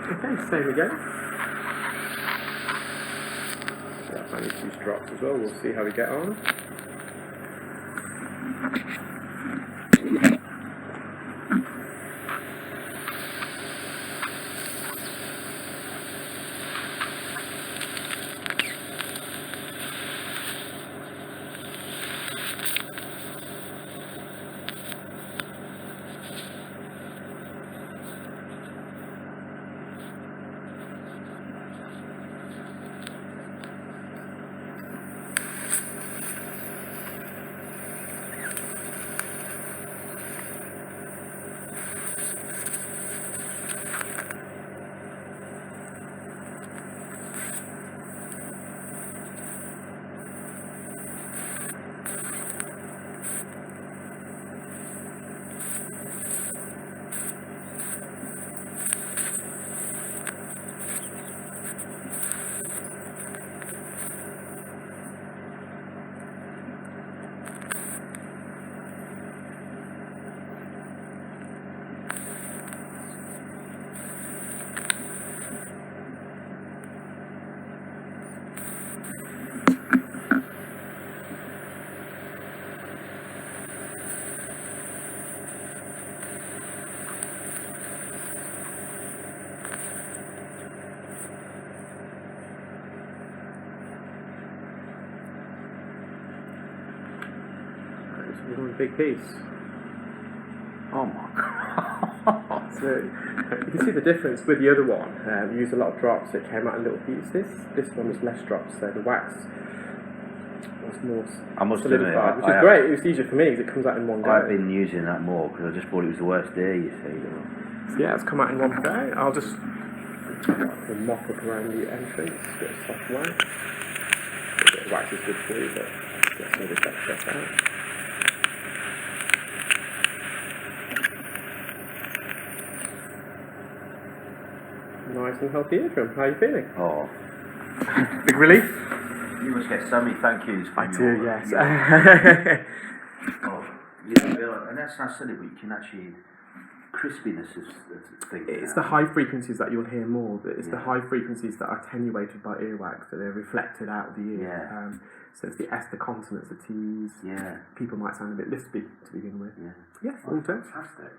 Okay, same again. So I need to use drops as well. We'll see how we get on. One big piece. Oh my god. So you can see the difference with the other one. We used a lot of drops, it came out in little pieces. This one was less drops, so the wax was more solidified, which is great. It was easier for me because it comes out in one go. I've been using that more because I just thought it was the worst day, you see. So yeah, it's come out in one go. I'll just mop up around the entrance, get a soft wax. A bit of wax is good for you, but get some of this excess out. Nice and healthy eardrum. How are you feeling? Oh. Big relief? You must get so many thank yous. I do, yes. Oh, yeah, and that's not silly, but you can actually crispiness is the thing. It's the high frequencies that you'll hear more. It's the high frequencies that are attenuated by earwax, so they're reflected out of the ear. Yeah. So it's the S, the consonants, the T's. Yeah. People might sound a bit lispy to begin with. Yeah. Yeah, all done. Fantastic.